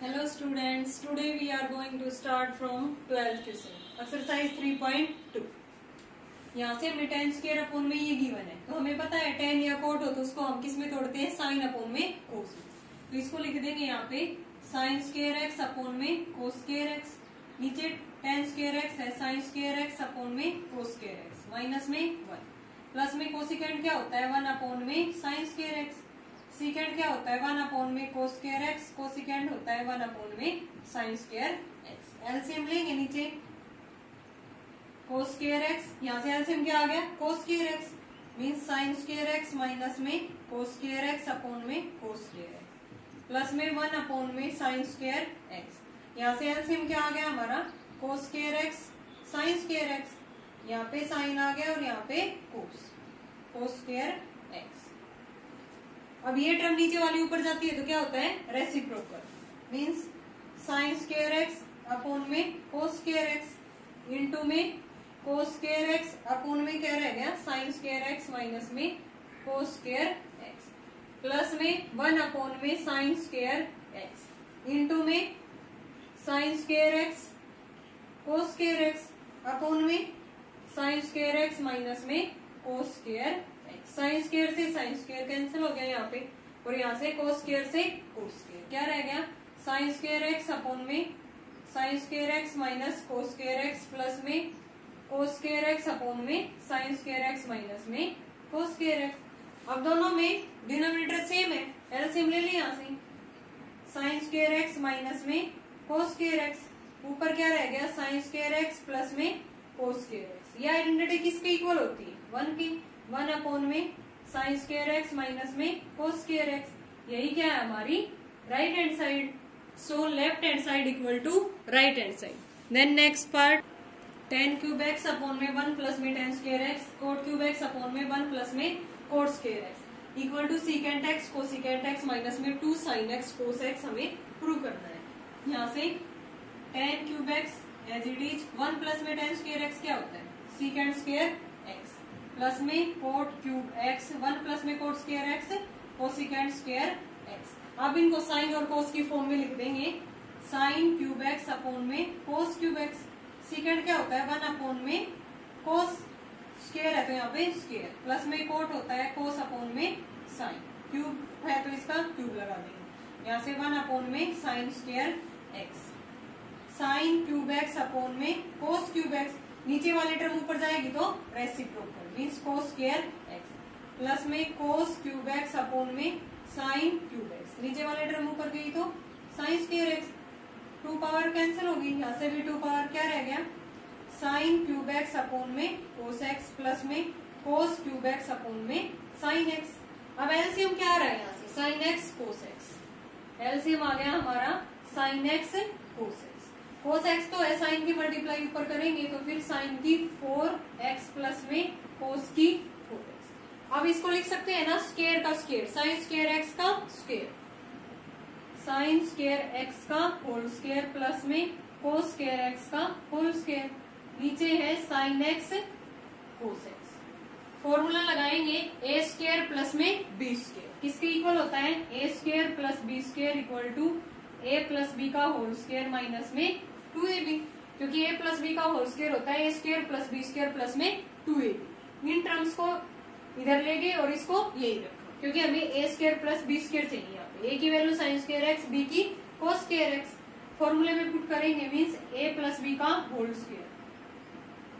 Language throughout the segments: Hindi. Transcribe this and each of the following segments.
Hello students, today we are going to start from 12th question. Exercise 3.2. यहाँ से हमें tan स्क्वायर अपोन में ये गिवन है, तो हमें पता है tan या कोट हो तो उसको हम किस में तोड़ते हैं, साइन अपोन में कोस में। तो इसको लिख देंगे यहाँ पे साइन स्क्वायर एक्स अपोन में कोस स्क्वायर एक्स, नीचे tan स्क्वायर एक्स है साइन स्क्वायर एक्स अपोन में कोस स्क्वायर एक्स, माइनस में 1, प्लस में कोसिकेंड क्या होता है 1 अपोन में साइन स्क्वायर एक्स, सीकेंड क्या होता है 1 अपोन में कोस स्क्वायर एक्स, कोसिकेंड होता है 1 अपोन में साइन स्क्वायर एक्स। एलसीएम लेंगे नीचे कोस स्क्वायर एक्स, यहाँ से एलसीएम क्या आ गया कोस square x means sine square x minus में कोस स्क्वायर एक्स अपोन में कोस स्क्वायर एक्स, प्लस में 1 अपोन में साइन स्क्वायर एक्स। यहाँ से एलसीएम क्या आ गया हमारा कोस square x sign square x, यहाँ पे साइन आ गया और यहाँ पे कोस स्क्वायर एक्स। अब ये टर्म नीचे वाली ऊपर जाती है तो क्या होता है reciprocal, means sine square x upon में कोस स्क्वायर एक्स इंटू में कोस स्क्वायर एक्स अपोन में क्या रह गया साइन स्क्वायर एक्स माइनस में कोस स्क्वायर एक्स, प्लस में 1 अपोन में साइन स्क्वायर एक्स इंटू में sine square x cos square x upon में साइन स्क्वायर एक्स माइनस में cos square x. Sine square से साइन स्क्वायर कैंसिल हो गया यहाँ पे, और यहाँ से कोस स्क्वायर से कोस स्क्वायर क्या रह गया साइन स्क्वायर एक्स अपोन में साइन स्क्वायर एक्स माइनस कोस स्क्वायर एक्स, प्लस में कोस स्क्वायर एक्स अपोन में साइन स्क्वायर एक्स माइनस में कोस स्क्वायर एक्स। अब दोनों में डिनोमिनेटर सेम है, एलसीएम ले लिया यहाँ से साइन स्क्वायर एक्स माइनस में कोस स्क्वायर एक्स, ऊपर क्या रह गया साइन स्क्वायर एक्स प्लस में कोस स्क्वायर एक्स। यह आइडेंटिटी किसके इक्वल होती है 1 की, 1 अपोन में साइन स्क्वायर एक्स माइनस में कोस स्क्वायर एक्स, यही क्या है हमारी right hand side. So left hand side equal to right hand side. Then next part tan cube x upon में 1 प्लस में tan square x, cot cube x upon में 1 प्लस में cot square x equal to secant x cosecant x minus में 2 साइन एक्स कोस एक्स हमें प्रूव करना है। यहाँ से tan क्यूब एक्स एज इट इज 1 प्लस में tan स्क्वायर एक्स क्या होता है सीकेंट स्क्वायर एक्स, प्लस में कोट क्यूब एक्स 1 प्लस में cot square x cosecant square x. अब इनको साइन और कोस की फॉर्म में लिख देंगे साइन क्यूब एक्स अपोन में कोस क्यूब एक्स, सीकेंट क्या होता है 1 अपोन में कोस स्क्वायर है तो यहाँ पे स्क्वायर, प्लस में कोट होता है कोस अपोन में साइन, क्यूब है तो इसका क्यूब लगा देंगे, यहाँ से 1 अपोन में sine square x, sine cube x upon में कोस क्यूब एक्स, नीचे वाले टर्म ऊपर जाएगी तो रेसिप्रोकल मीन्स कोस स्क्वायर एक्स, प्लस में कोस क्यूब एक्स अपोन में साइन क्यूब एक्स, नीचे वाले टर्म ऊपर गई तो sign square x, 2 power cancel होगी, यहाँ से भी 2 पावर क्या रह गया साइन क्यूब एक्स अपोन में कोस एक्स, प्लस में कोस क्यूब एक्स अपोन में साइन एक्स। अब एलसीएम क्या आ रहा है यहाँ से sine x cos x, LCM आ गया हमारा sine x cos x, cos x तो है साइन की मल्टीप्लाई ऊपर करेंगे तो फिर साइन की 4x प्लस में कोस की 4x। अब इसको लिख सकते हैं ना स्क्वायर का स्क्वायर, साइन स्क्वायर एक्स का स्क्वायर, साइन स्क्वायर एक्स का होल स्क्वायर प्लस में कोस स्क्वायर एक्स का होल स्क्वायर, नीचे है sine x cos x. Formula लगाएंगे ए स्क्वायर प्लस में बी स्क्वायर, किसके इक्वल होता है A square plus B square equal to A plus B का होल स्क्वायर माइनस में 2ab, क्योंकि a प्लस बी का होल स्क्वायर होता है A square plus B square plus में 2ab। इन टर्म्स को इधर ले गए और इसको यही रखो, क्योंकि हमें a square plus B square चाहिए। यहाँ पे ए की value sine square x, b की कोस स्क्वायर एक्स, फॉर्मूले में पुट करेंगे मीन्स ए प्लस बी का whole square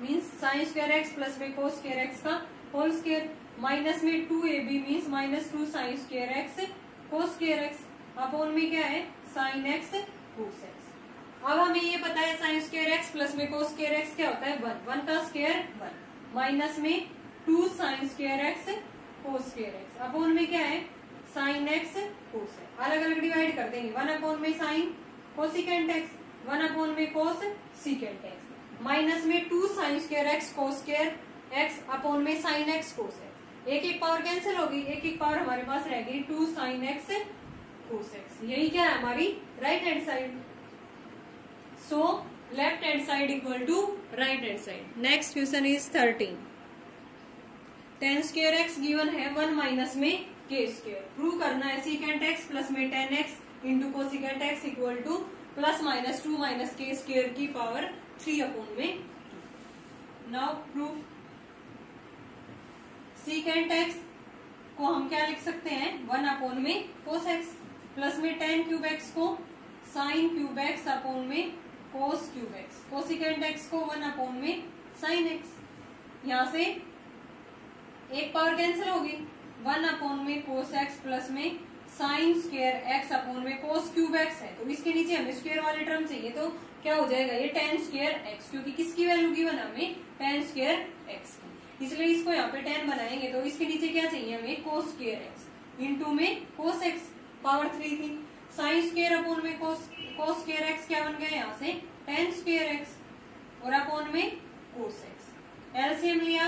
means sine square x plus में कोस स्क्वायर एक्स का होल स्क्वायर, माइनस में 2ab means minus 2 sine square x cos square x upon में क्या है साइन एक्स कोस एक्स। अब हमें ये पता है साइन स्क्वायर एक्स प्लस में कोस स्क्वायर एक्स क्या होता है 1 का स्क्वायर 1 माइनस में 2 sine square x cos square x upon में क्या है साइन एक्स कोस एक्स। अलग अलग डिवाइड कर देंगे 1 अपोन में साइन कोसिकेंट एक्स, 1 अपोन में कोस सीकेंट एक्स, माइनस में 2 sine square x cos square x upon में साइन एक्स कोस एक्स। एक पावर कैंसिल होगी, एक पावर हमारे पास रह गई 2 साइन एक्स कोस एक्स, यही क्या है हमारी right hand side. So left hand side equal to right hand side. Next question is 13। tan square x given है 1 माइनस में के स्क्वायर, प्रूव करना है सीकेंट एक्स प्लस में tan x into cosecant x equal to plus minus 2 minus k square की पावर 3 अपॉन में। नाउ प्रूफ सीकेंट एक्स को हम क्या लिख सकते हैं 1 अपॉन में कोस एक्स प्लस में tan क्यूब एक्स को साइन क्यूब एक्स अपॉन में cos cube x, cosecant x को 1 अपॉन में साइन एक्स। यहां से एक पावर कैंसिल होगी 1 अपॉन में कोस एक्स प्लस में साइन स्क्वायर एक्स अपॉन में कोस क्यूब एक्स है, तो इसके नीचे हमें स्क्वायर वाले टर्म चाहिए, तो क्या हो जाएगा ये tan स्क्वायर एक्स, क्योंकि किसकी वैल्यू गिवन हमें tan स्क्वायर एक्स की, इसलिए इसको यहाँ पे tan बनाएंगे तो इसके नीचे क्या चाहिए हमें कोस स्क्वायर एक्स इंटू में कोस एक्स पावर 3 थी, साइन स्क्वायर अपॉन में कोस स्क्वायर एक्स क्या बन गया यहाँ से tan स्क्वायर एक्स और अपॉन में कोस एक्स। एलसीएम लिया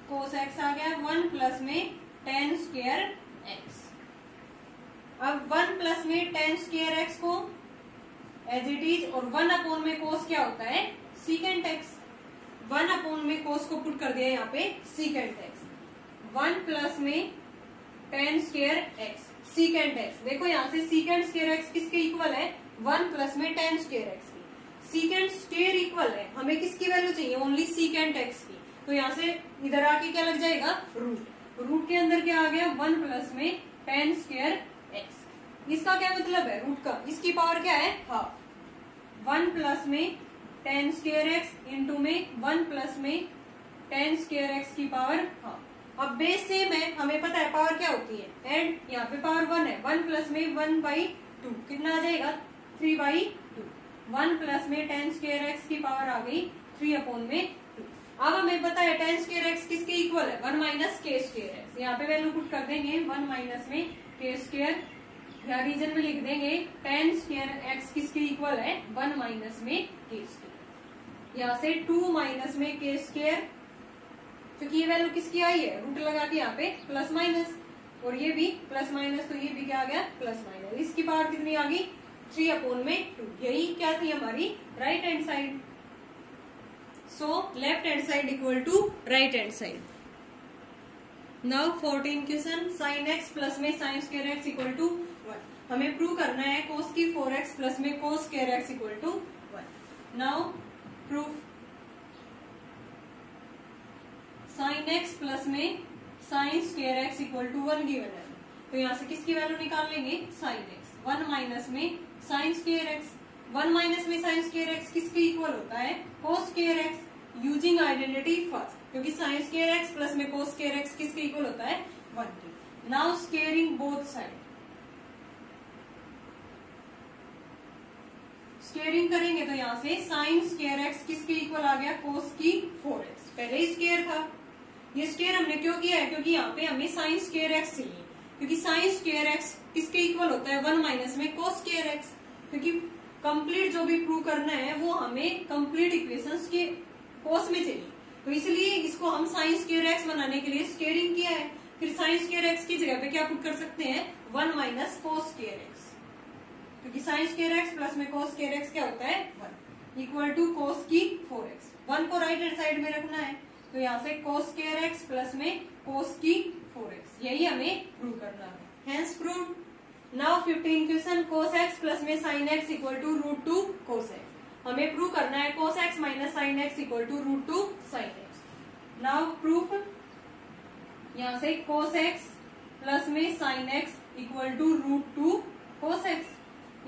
कोस एक्स आ गया 1 प्लस में tan स्क्वायर एक्स। अब 1 प्लस में tan स्क्वायर एक्स को एज इट इज और 1 अपॉन में कोस क्या होता है सीकेंट एक्स, 1 अपॉन में कोस को पुट कर दिया यहाँ पे सीकेंट एक्स, 1 प्लस में tan square x secant x. देखो यहाँ से सीकेंट स्क्वायर एक्स किसके इक्वल है 1 प्लस में tan स्क्वायर एक्स की, सीकेंट स्क्वायर इक्वल है हमें किसकी वैल्यू चाहिए ओनली सीकेंट एक्स की, तो यहाँ से इधर आके क्या लग जाएगा रूट के अंदर क्या आ गया 1 प्लस में tan स्क्वायर एक्स। इसका क्या मतलब है रूट का, इसकी पावर क्या है हाफ, 1 प्लस में tan स्क्वायर एक्स इंटू में 1 प्लस में tan स्क्वायर एक्स की पावर हाफ। अब बेस सेम है, हमें पता है पावर क्या होती है एंड यहाँ पे पावर 1 है, 1 प्लस में 1/2 कितना आ जाएगा 3/2, 1 प्लस में tan स्क्वायर एक्स की पावर आ गई 3 अपॉन में 2। अब हमें पता है tan स्क्वायर एक्स किसके इक्वल है 1 माइनस के स्क्वायर एक्स, यहाँ पे वैल्यू पुट कर देंगे 1 माइनस में के स्क्वायर, या रीजन में लिख देंगे tan स्क्वायर एक्स किसके इक्वल है 1 माइनस में के स्क्वायर, यहाँ से 2 माइनस में के स्क्वायर, क्योंकि ये वैल्यू किसकी आई है रूट लगा के यहाँ पे प्लस माइनस, और ये भी प्लस माइनस तो ये भी क्या आ गया प्लस माइनस, इसकी पावर कितनी आ गई 3 अपॉन में 2। यही क्या थी हमारी right hand side, so left hand side equal to right hand side. Now 14 question sine x plus में sine square x equal to 1, हमें प्रूव करना है कोस की 4x प्लस में cos square x equal to 1। Now proof sine x plus में sine square x equal to 1 given है, तो यहाँ से किसकी वैल्यू निकाल लेंगे साइन एक्स, 1 माइनस में साइन स्क्वायर एक्स, 1 माइनस में साइन स्क्वायर एक्स किसके इक्वल होता है cos square x, using identity first, क्योंकि साइन स्क्वायर एक्स प्लस में कोस स्क्वायर एक्स किसके इक्वल होता है 1 की। Now squaring both side, squaring करेंगे तो यहाँ से साइन स्क्वायर एक्स किसके इक्वल आ गया कोस की 4x, पहले ही स्क्वायर था, ये स्क्वायर हमने क्यों किया है क्योंकि यहाँ पे हमें साइन स्क्वायर एक्स चाहिए, क्योंकि साइन स्क्वायर एक्स किसके इक्वल होता है 1 माइनस में कोस स्क्वायर एक्स, क्योंकि कंप्लीट जो भी प्रूव करना है वो हमें कंप्लीट इक्वेशंस के कोस में चाहिए, तो इसलिए इसको हम साइन स्क्वायर एक्स बनाने के लिए स्क्वेयरिंग किया है। फिर साइन स्क्वायर एक्स की जगह पे क्या पुट कर सकते हैं 1 माइनस कोस स्क्वायर एक्स, क्योंकि साइन स्क्वायर एक्स प्लस में कोस स्क्वायर एक्स क्या होता है 1 इक्वल टू कोस की 4x, 1 को राइट हैंड साइड में रखना है, तो यहाँ से कोस स्क्वायर एक्स प्लस में कोस की 4x, यही हमें प्रूव करना है, hence prove. Now 15 question cos x plus में sine x equal to √2 cos x, हमें प्रूव करना है cos x minus sine x equal to √2 sine x. Now proof यहाँ से कोस एक्स प्लस में sine x equal to √2 cos x,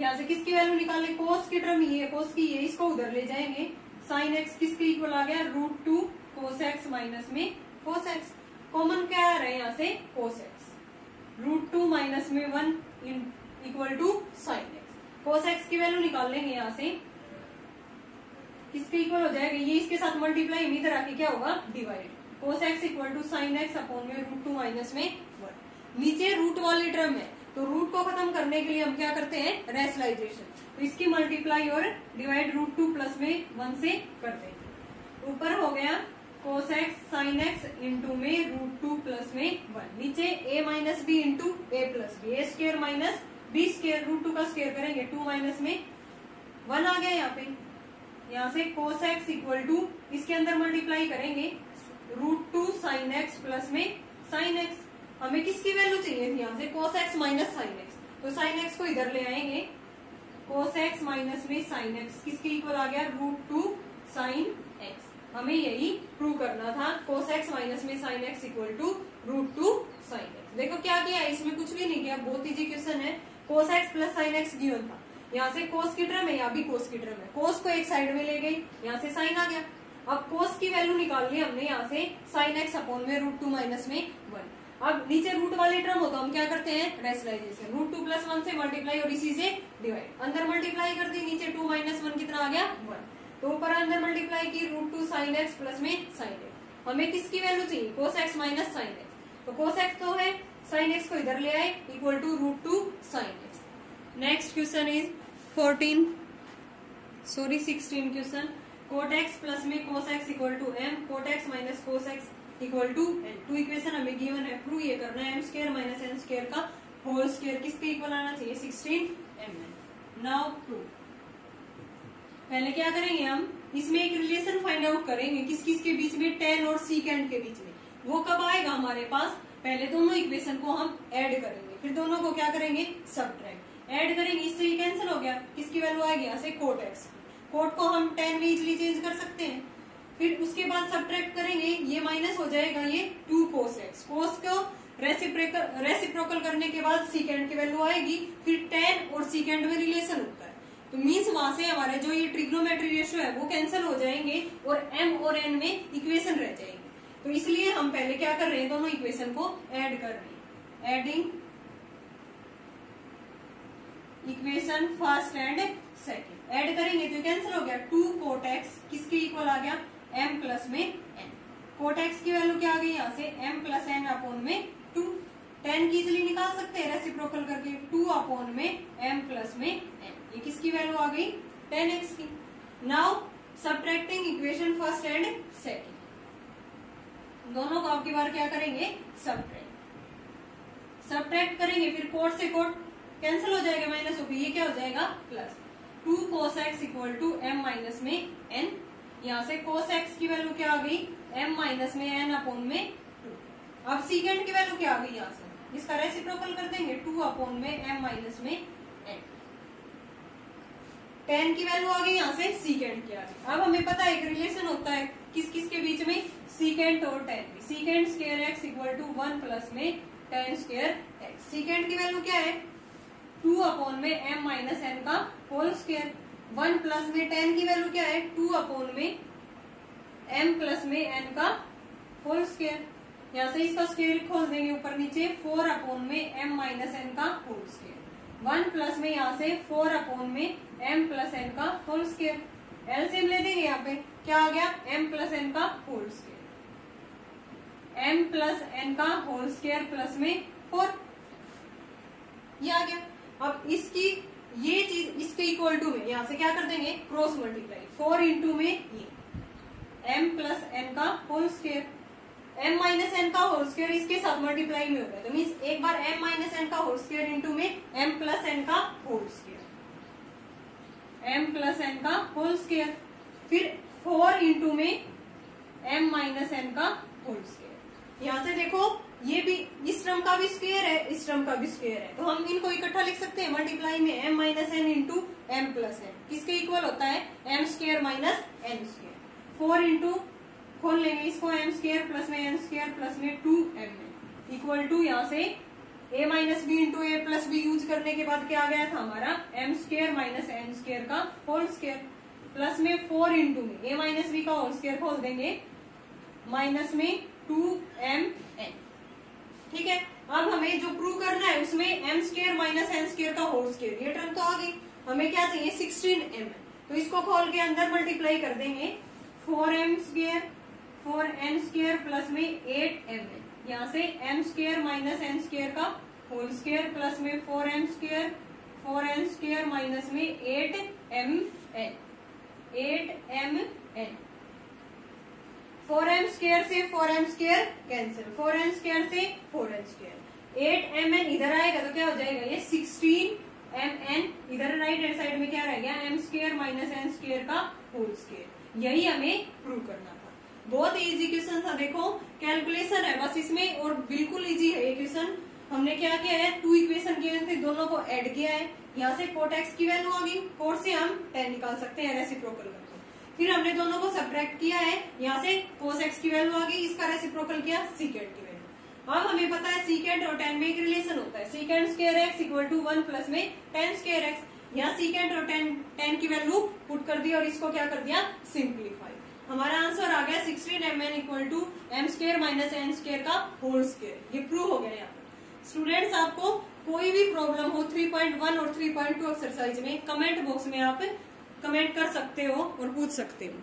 यहाँ से किसकी वैल्यू निकाल ले कोस की टर्म ये कोस की ये, इसको उधर ले जाएंगे, साइन एक्स किसके इक्वल आ गया √2 कोस एक्स माइनस में कोस एक्स, कॉमन क्या आ रहा है यहाँ से कोस एक्स, √2 माइनस में 1 equal to sine x, cos x की वैल्यू निकाल लेंगे यहाँ से किसके इक्वल हो जाएगा, ये इसके साथ मल्टीप्लाई इधर आके क्या होगा divide, cos x equal to sine x upon में √2 माइनस में 1, नीचे रूट वाली टर्म है तो रूट को खत्म करने के लिए हम क्या करते हैं रेशनलाइजेशन, तो इसकी मल्टीप्लाई और डिवाइड √2 प्लस में 1 से करते हैं, ऊपर हो गया cos x sine x into में √2 प्लस में 1, नीचे a minus B into A plus b, a square minus b square, √2 का स्क्वायर करेंगे 2 माइनस में 1 आ गया यहाँ पे, यहाँ से कोस एक्स इक्वल टू इसके अंदर मल्टीप्लाई करेंगे √2 साइन एक्स प्लस में साइन एक्स, हमें किसकी वैल्यू चाहिए थी यहाँ से cos x minus sine x, तो साइन एक्स को इधर ले आएंगे, कोस एक्स माइनस में साइन एक्स किसके इक्वल आ गया, √2 साइन एक्स। हमें यही प्रूव करना था, कोस एक्स माइनस में sine x equal to √2 sine x. देखो क्या किया है, इसमें कुछ भी नहीं किया, बहुत इजी क्वेश्चन है। Cos x plus sine x given था, यहाँ से कोस की टर्म है, यहाँ भी कोस की टर्म है, कोस को एक साइड में ले गई, यहाँ से साइन आ गया। अब कोस की वैल्यू निकाल ली हमने यहाँ से साइन एक्स अपॉन में √2 माइनस में 1। अब नीचे रूट वाले टर्म हो तो हम क्या करते हैं, रेशनलाइजेशन, √2 + 1 से मल्टीप्लाई और इसी से डिवाइड। अंदर मल्टीप्लाई कर दी, नीचे 2 - 1 कितना आ गया, 1। तो ऊपर अंदर मल्टीप्लाई की √2 साइन एक्स प्लस में साइन एक्स। हमें किसकी वैल्यू चाहिए, कोस एक्स माइनस साइन एक्स। तो कोस एक्स तो है, साइन एक्स को इधर ले आए equal to √2 sine x. Next question is 16 question. Cot x plus में cos x equal to m, cot x minus cos x equal to n। Two equation हमें गिवन है, प्रूव ये करना है, m² माइनस n² का होल स्क्वायर किसके इक्वल आना चाहिए, 16m। Now prove. पहले क्या करेंगे, हम इसमें एक रिलेशन फाइंड आउट करेंगे किस किस के बीच में, tan और secant के बीच में। वो कब आएगा हमारे पास, पहले दोनों इक्वेशन को हम ऐड करेंगे, फिर दोनों को क्या करेंगे, सब्ट्रैक्ट। ऐड करेंगे, इससे ये कैंसिल हो गया, किसकी वैल्यू आएगी यहाँ से, कोट एक्स। कोट को हम tan में इजिली चेंज कर सकते हैं। फिर उसके बाद सब्ट्रैक्ट करेंगे, ये माइनस हो जाएगा, ये 2 कोस एक्स। कोस को रेसिप्रोकल करने के बाद सीकेंड की वैल्यू आएगी, फिर tan और सीकेंड में रिलेशन होता है, तो मीन्स वहां से हमारे जो ये ट्रिग्नोमेट्री रेशियो है वो कैंसिल हो जाएंगे और m और n में इक्वेशन रह जाएंगे। तो इसलिए हम पहले क्या कर रहे हैं, दोनों इक्वेशन को ऐड कर रहे हैं। Adding equation first and second, add करेंगे तो कैंसिल हो गया, 2 कोट एक्स किसके इक्वल आ गया, m प्लस में n। कोट एक्स की वैल्यू क्या आ गई यहाँ से, m प्लस n अपॉन में 2। tan की इजिली निकाल सकते हैं रेसिप्रोकल करके, 2 अपॉन में m प्लस में n। ये किसकी वैल्यू आ गई, tan x की। Now subtracting equation first and second, दोनों को आपकी बार क्या करेंगे, सब्ट्रैक्ट करेंगे, फिर कोट से कोट कैंसिल हो जाएगा, माइनस होगी, ये क्या हो जाएगा, plus 2 cos x equal to m minus में n। यहाँ से कोस एक्स की वैल्यू क्या आ गई, m माइनस में n अपॉन में 2। अब सीकेंड की वैल्यू क्या आ गई, यहाँ से इसका रेसिप्रोकल कर देंगे, 2 अपॉन में m माइनस में n। tan की वैल्यू आ गई, यहाँ से सीकेंड की आ गई। अब हमें पता है एक रिलेशन होता है किस किस के बीच में, सीकेंट और tan। Secant square x equal to 1 plus में tan स्क्वायर एक्स। सीकेंट की वैल्यू क्या है, 2 अपॉन में m माइनस n का होल स्क्वायर। 1 प्लस में tan की वैल्यू क्या है, 2 अपॉन में m प्लस में n का होल स्क्वायर। यहाँ से इसका स्क्वायर खोल देंगे ऊपर नीचे, 4 अपॉन में m माइनस n का होल स्क्वायर। 1 प्लस में यहाँ से 4 अपॉन में m प्लस n का होल स्क्वायर। एलसीएम ले देंगे, यहाँ पे क्या आ गया, m प्लस n का whole square, m plus n का होल स्क्वायर प्लस में 4, ये आ गया। अब इसकी ये चीज इसके इक्वल टू में यहाँ से क्या कर देंगे, क्रॉस मल्टीप्लाई, 4 इंटू में ये m प्लस n का whole square, m minus n का होल स्क्वायर इसके साथ मल्टीप्लाई में हो गया, तो मीन्स एक बार m माइनस n का होल स्क्वायर इंटू में m प्लस n का whole square, m plus n का होल स्क्वायर, फिर 4 इंटू में m माइनस n का होल स्क्वायर। यहाँ से देखो ये भी इस टर्म का भी स्क्वायर है, इस टर्म का भी स्क्वायर है, तो हम इनको इकट्ठा लिख सकते हैं मल्टीप्लाई में, m minus n into m plus n किसके इक्वल होता है, m square minus n square. 4 into खोल लेंगे इसको, m स्क्वायर प्लस में n स्क्वायर प्लस में 2m इक्वल टू, यहाँ से a minus B into A plus B use करने के बाद क्या आ गया था हमारा, m square minus n square का होल स्क्वायर, प्लस में 4 इंटू में a माइनस बी का होल स्क्वायर खोल देंगे, माइनस में 2mn। ठीक है, अब हमें जो प्रूव करना है उसमें m square minus n square का होल स्क्वायर, ये टर्म तो आ गई, हमें क्या चाहिए 16m, तो इसको खोल के अंदर मल्टीप्लाई कर देंगे, 4m square 4n square plus में 8mn, यहाँ से m square minus n square का होल स्क्वायर प्लस में 4m square 4n square minus में 8mn 4m स्क्वायर से 4m square cancel, 4n square से 4n स्क्वायर, 8mn इधर आएगा तो क्या हो जाएगा, ये 16mn, इधर राइट हैंड साइड में क्या रह गया, m square minus n square का होल स्क्वायर। यही हमें प्रूव करना था, बहुत इजी क्वेश्चन था। देखो कैलकुलेशन है बस इसमें और बिल्कुल इजी है ये क्वेश्चन, हमने क्या किया है, 2 इक्वेशन गिवन थे, दोनों को ऐड किया है। यहाँ से कोट एक्स की वैल्यू आ गई, कोट से हम tan निकाल सकते हैं रेसिप्रोकल करके। फिर हमने दोनों को सब्ट्रैक्ट किया है, यहाँ से cos x की वैल्यू आ गई, इसका रेसिप्रोकल किया सीकेंट की वैल्यू। अब हमें पता है सीकेंट और tan में एक रिलेशन होता है, secant square x equal to 1 plus में tan स्क्वायर x। यहाँ सीकेंट और tan की वैल्यू पुट कर दी और इसको क्या कर दिया, सिंप्लीफाई। हमारा आंसर आ गया 16mn equal to m square minus n square का होल स्क्वायर। ये प्रूव हो गया यहाँ पर। स्टूडेंट्स, आपको कोई भी प्रॉब्लम हो 3.1 और 3.2 एक्सरसाइज में, कमेंट बॉक्स में आप कमेंट कर सकते हो और पूछ सकते हो।